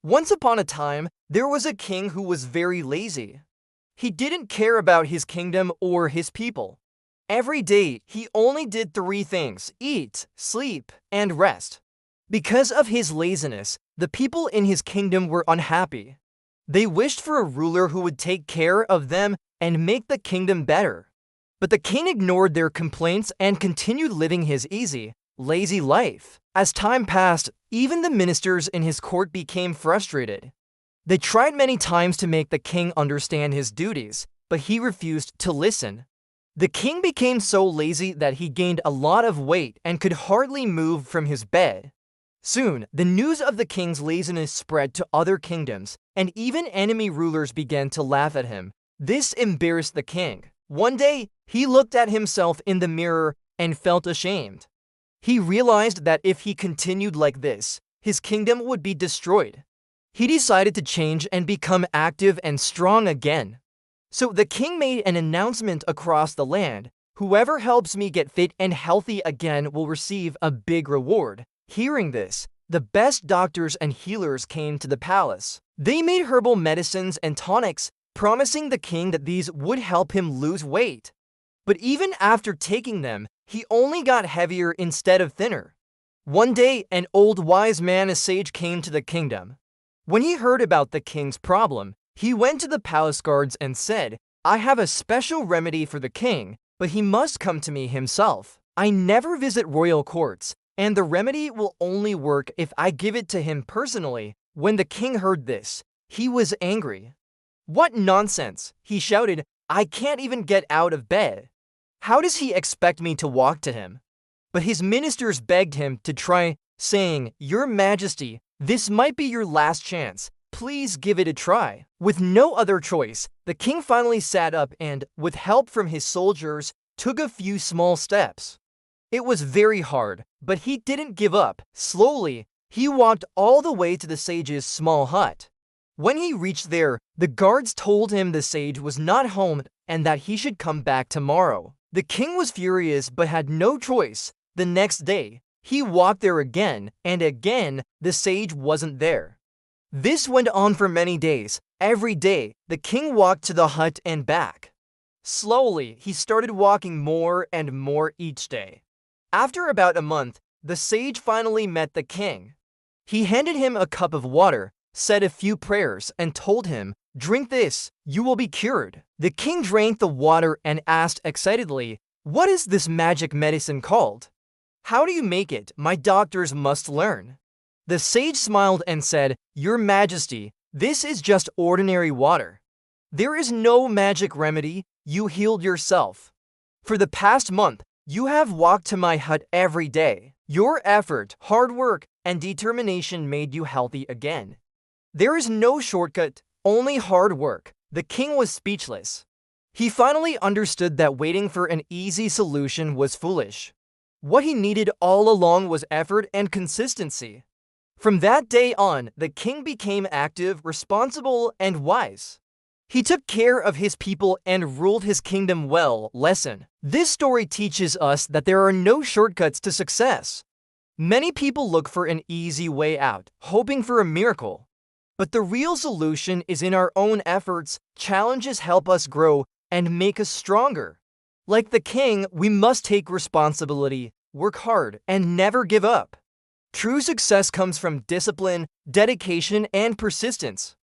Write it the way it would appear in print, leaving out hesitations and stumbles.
Once upon a time, there was a king who was very lazy. He didn't care about his kingdom or his people. Every day, he only did three things: eat, sleep, and rest. Because of his laziness, the people in his kingdom were unhappy. They wished for a ruler who would take care of them and make the kingdom better. But the king ignored their complaints and continued living his easy, lazy life. As time passed, even the ministers in his court became frustrated. They tried many times to make the king understand his duties, but he refused to listen. The king became so lazy that he gained a lot of weight and could hardly move from his bed. Soon, the news of the king's laziness spread to other kingdoms, and even enemy rulers began to laugh at him. This embarrassed the king. One day, he looked at himself in the mirror and felt ashamed. He realized that if he continued like this, his kingdom would be destroyed. He decided to change and become active and strong again. So the king made an announcement across the land: "Whoever helps me get fit and healthy again will receive a big reward." Hearing this, the best doctors and healers came to the palace. They made herbal medicines and tonics, promising the king that these would help him lose weight. But even after taking them, he only got heavier instead of thinner. One day, an old wise man, a sage, came to the kingdom. When he heard about the king's problem, he went to the palace guards and said, "I have a special remedy for the king, but he must come to me himself. I never visit royal courts, and the remedy will only work if I give it to him personally." When the king heard this, he was angry. "What nonsense!" he shouted. "I can't even get out of bed. How does he expect me to walk to him?" But his ministers begged him to try, saying, "Your Majesty, this might be your last chance. Please give it a try." With no other choice, the king finally sat up and, with help from his soldiers, took a few small steps. It was very hard, but he didn't give up. Slowly, he walked all the way to the sage's small hut. When he reached there, the guards told him the sage was not home and that he should come back tomorrow. The king was furious but had no choice. The next day, he walked there again, and again, the sage wasn't there. This went on for many days. Every day, the king walked to the hut and back. Slowly, he started walking more and more each day. After about a month, the sage finally met the king. He handed him a cup of water, said a few prayers, and told him, "Drink this, you will be cured." The king drank the water and asked excitedly, "What is this magic medicine called? How do you make it? My doctors must learn." The sage smiled and said, "Your Majesty, this is just ordinary water. There is no magic remedy. You healed yourself. For the past month, you have walked to my hut every day. Your effort, hard work, and determination made you healthy again. There is no shortcut, only hard work." The king was speechless. He finally understood that waiting for an easy solution was foolish. What he needed all along was effort and consistency. From that day on, the king became active, responsible, and wise. He took care of his people and ruled his kingdom well. Lesson: this story teaches us that there are no shortcuts to success. Many people look for an easy way out, hoping for a miracle. But the real solution is in our own efforts. Challenges help us grow and make us stronger. Like the king, we must take responsibility, work hard, and never give up. True success comes from discipline, dedication, and persistence.